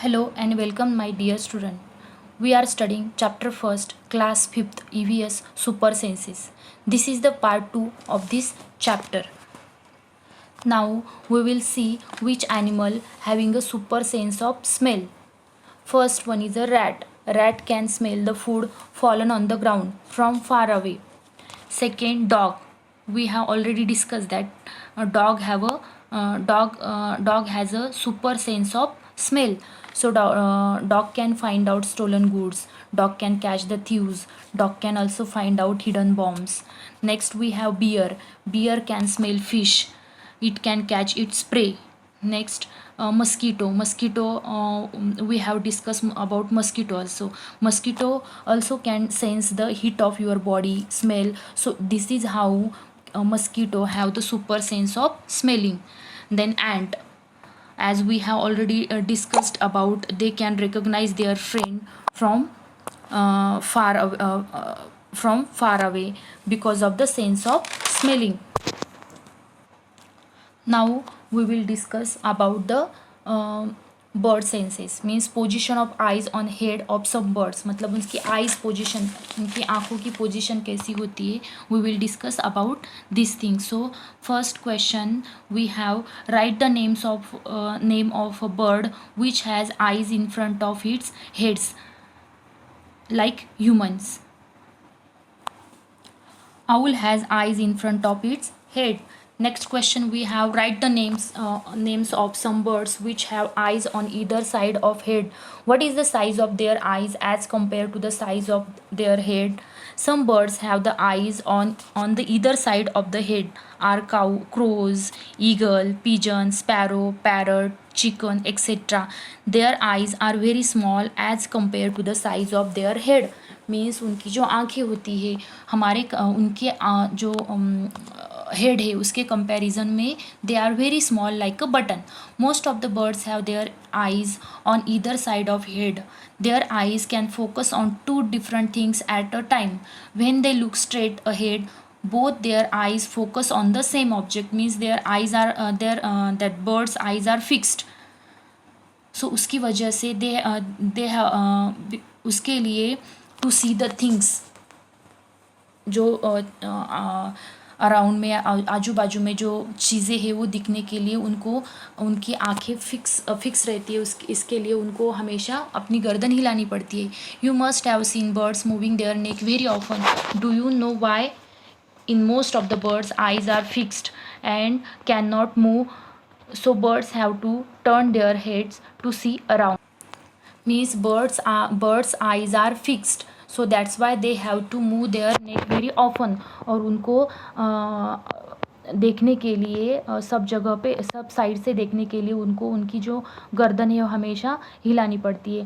Hello and welcome my dear student. We are studying chapter 1st class 5th EVS super senses. This is the part 2 of this chapter. Now we will see which animal having a super sense of smell. First one is a rat. Rat can smell the food fallen on the ground from far away. Second, dog. We have already discussed that a dog have a dog has a super sense of smell. So dog can find out stolen goods. Dog can catch the thieves. Dog can also find out hidden bombs. Next we have bear. Bear can smell fish. It can catch its prey. Next, mosquito. We have discussed about mosquito also. Mosquito also can sense the heat of your body, smell. So this is how a mosquito have the super sense of smelling. Then ant, as we have already discussed about, they can recognize their friend from far away because of the sense of smelling. Now we will discuss about the bird senses, means position of eyes on head of some birds. मतलब उनकी eyes position, उनकी आँखों की position कैसी होती है, we will discuss about this thing. So first question we have, write the name of a bird which has eyes in front of its heads like humans. Owl has eyes in front of its head. Next question we have, write the names of some birds which have eyes on either side of head. What is the size of their eyes as compared to the size of their head? Some birds have the eyes on the either side of the head are crows, eagle, pigeon, sparrow, parrot, chicken, etc. Their eyes are very small as compared to the size of their head. Means उनकी जो आँखें होती है उनके जो head है उसके comparison में they are very small like a button. Most of the birds have their eyes on either side of head. Their eyes can focus on two different things at a time. When they look straight ahead, both their eyes focus on the same object, means their eyes are that birds eyes are fixed. So उसकी वजह से they have उसके लिए to see the things जो around में आजू बाजू में जो चीज़ें हैं वो दिखने के लिए उनको उनकी आंखें फिक्स रहती है. इसके लिए उनको हमेशा अपनी गर्दन हिलानी पड़ती है. You must have seen birds moving their neck very often. Do you know why? In most of the birds eyes are fixed and cannot move, so birds have to turn their heads to see around. Means birds eyes are fixed, so that's why they have to move their neck very often. और उनको देखने के लिए सब जगह पे सब side से देखने के लिए उनको उनकी जो गर्दन है वो हमेशा हिलानी पड़ती है.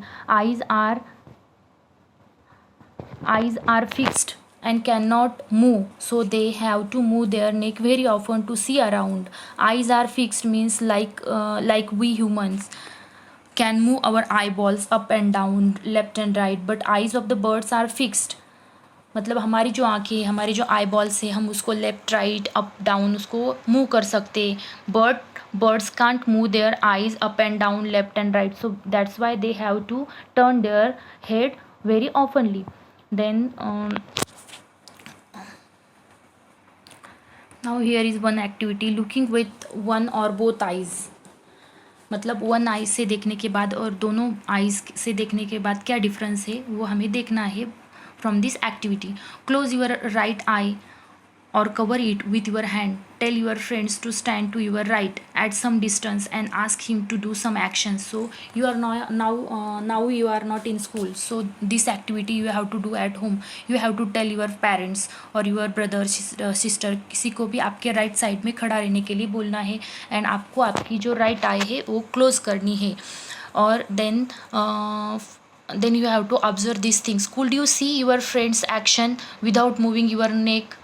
eyes are fixed and cannot move, so they have to move their neck very often to see around. Eyes are fixed means like we humans can move our eyeballs up and down, left and right, but eyes of the birds are fixed. मतलब हमारी जो आँखें, हमारी जो आई balls है, हम उसको left right up down उसको मूव कर सकते, but birds can't move their eyes up and down, left and right, so that's why they have to turn their head very oftenly. Then now here is one activity, looking with one or both eyes. मतलब one eyes से देखने के बाद और दोनों eyes से देखने के बाद क्या डिफरेंस है वो हमें देखना है from this activity. Close your right I or cover it with your hand. Tell your friends to stand to your right at some distance and ask him to do some actions. So you are now you are not in school, so this activity you have to do at home. You have to tell your parents or your brother sister, किसी को भी आपके right side में खड़ा रहने के लिए बोलना है एंड आपको आपकी जो राइट आई है वो क्लोज करनी है. और then you have to observe these things. Could you see your friend's action without moving your neck?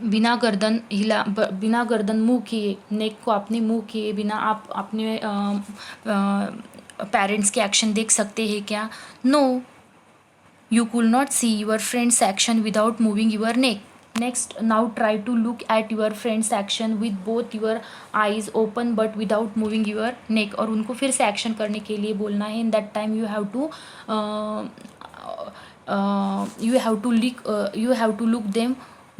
बिना गर्दन मुँह किए, नेक को आपने मुँह किए बिना आप अपने पेरेंट्स के एक्शन देख सकते हैं क्या? No, you could not see your friends action without moving your neck. Next, now try to look at your friend's action with both your eyes open but without moving your neck. और उनको फिर से action करने के लिए बोलना है. In that time you have to look them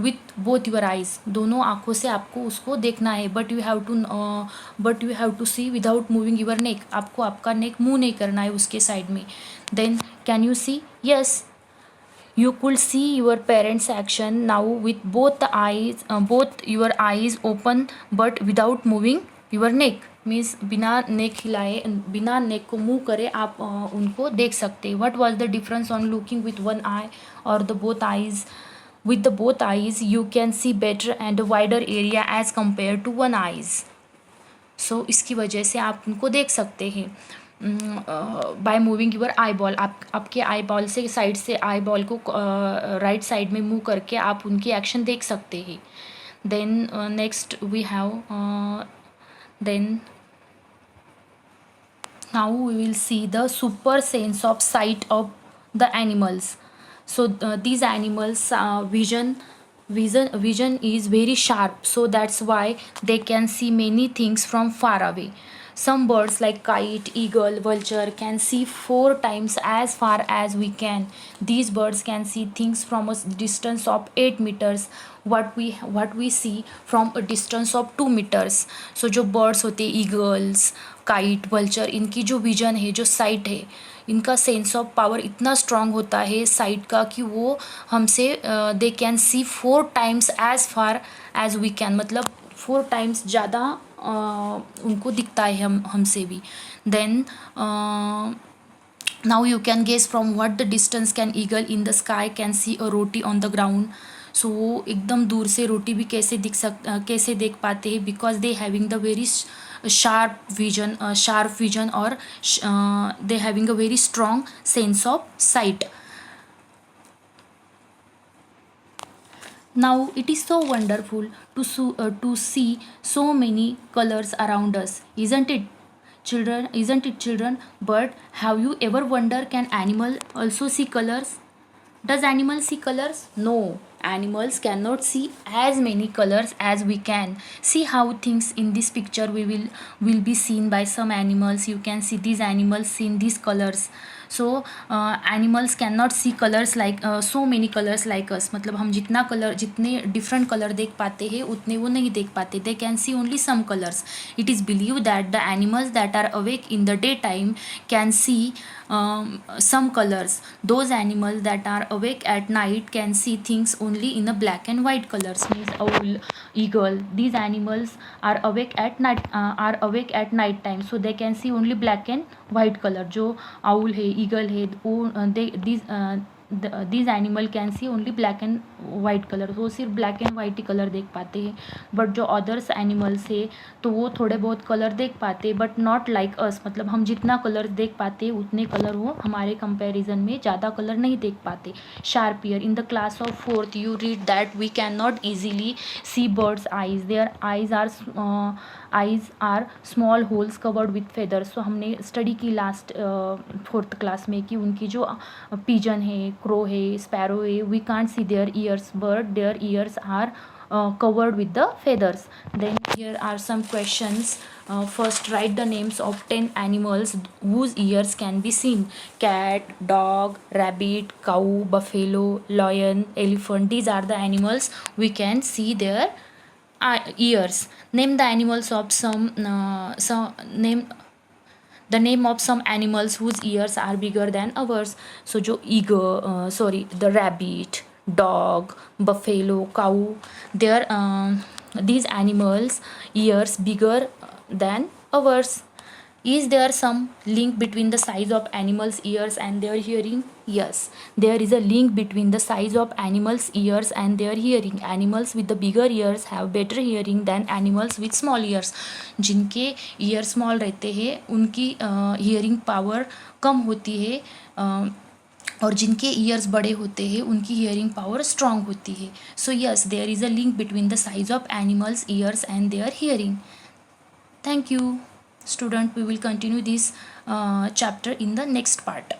with both your eyes. दोनों आँखों से आपको उसको देखना है. but you have to see without moving your neck. आपको आपका नेक मूव नहीं करना है उसके साइड में. then can you see? yes, you could see your parents action now with both your eyes open but without moving your neck. Means बिना नेक हिलाए, बिना नेक को मूव करे आप उनको देख सकते हैं. What was the difference on looking with one eye और the both eyes? with the both eyes you can see better and a wider area as compared to one eyes. so इसकी वजह से आप उनको देख सकते हैं by moving your eyeball. आपके आई बॉल से साइड से आई बॉल को राइट साइड में मूव करके आप उनकी एक्शन देख सकते हैं. Then next we have then now we will see the super sense of sight of the animals. so these animals vision is very sharp, so that's why they can see many things from far away. some birds like kite, eagle, vulture can see 4 times as far as we can. these birds can see things from a distance of 8 meters what we see from a distance of 2 meters. so जो birds होते हैं, eagles, kite, vulture, इनकी जो vision है, जो sight है, इनका sense of power इतना स्ट्रांग होता है साइट का कि वो हमसे they can see 4 times as far as we can. मतलब 4 टाइम्स ज़्यादा उनको दिखता है हमसे भी. Then now you can guess from what the distance can eagle in the sky can see a roti on the ground. So वो एकदम दूर से रोटी भी कैसे देख पाते हैं? Because they having the very sharp vision or they having a very strong sense of sight. now it is so wonderful to see so many colors around us, isn't it children? But have you ever wondered, can animal also see colors? does animal see colors? no, animals cannot see as many colors as we can. see how things in this picture will be seen by some animals. you can see these animals seeing these colors. so animals cannot see colors like so many colors like us. मतलब हम जितने different color देख पाते हैं उतने वो नहीं देख पाते. they can see only some colors. it is believed that the animals that are awake in the daytime can see some colors. those animals that are awake at night can see things only in a black and white colors. means owl, eagle, these animals are awake at night time, so they can see only black and white color. जो owl है, eagle है, वो these animal can see only black and white color. वो सिर्फ black and white he colour देख पाते हैं. But जो अदर्स एनिमल्स है तो वो थोड़े बहुत कलर देख पाते, बट नॉट लाइक अस. मतलब हम जितना कलर देख पाते हैं उतने कलर वो हमारे कंपैरिजन में ज़्यादा कलर नहीं देख पाते. Sharp ear. In the class of 4th you read that we can not easily see birds eyes. Their eyes are small holes covered with feathers. So हमने स्टडी की लास्ट 4th क्लास में कि उनकी जो pigeon है, crow है, sparrow है, we can't see their ears, but their ears are covered with the feathers. then here are some questions. first, write the names of 10 animals whose ears can be seen. cat, dog, rabbit, cow, buffalo, lion, elephant. these are the animals we can see their ears. name the animals of the name of some animals whose ears are bigger than ours. so जो the rabbit, dog, buffalo, cow, these animals ears bigger than ours. is there some link between the size of animals ears and their hearing? yes, there is a link between the size of animals ears and their hearing. animals with the bigger ears have better hearing than animals with small ears. जिनके year small रहते हैं उनकी hearing power कम होती है, और जिनके years बड़े होते हैं उनकी हियरिंग पावर स्ट्रांग होती है. So yes, there is a link between the size of animals ears and their hearing. Thank you student. we will continue this chapter in the next part.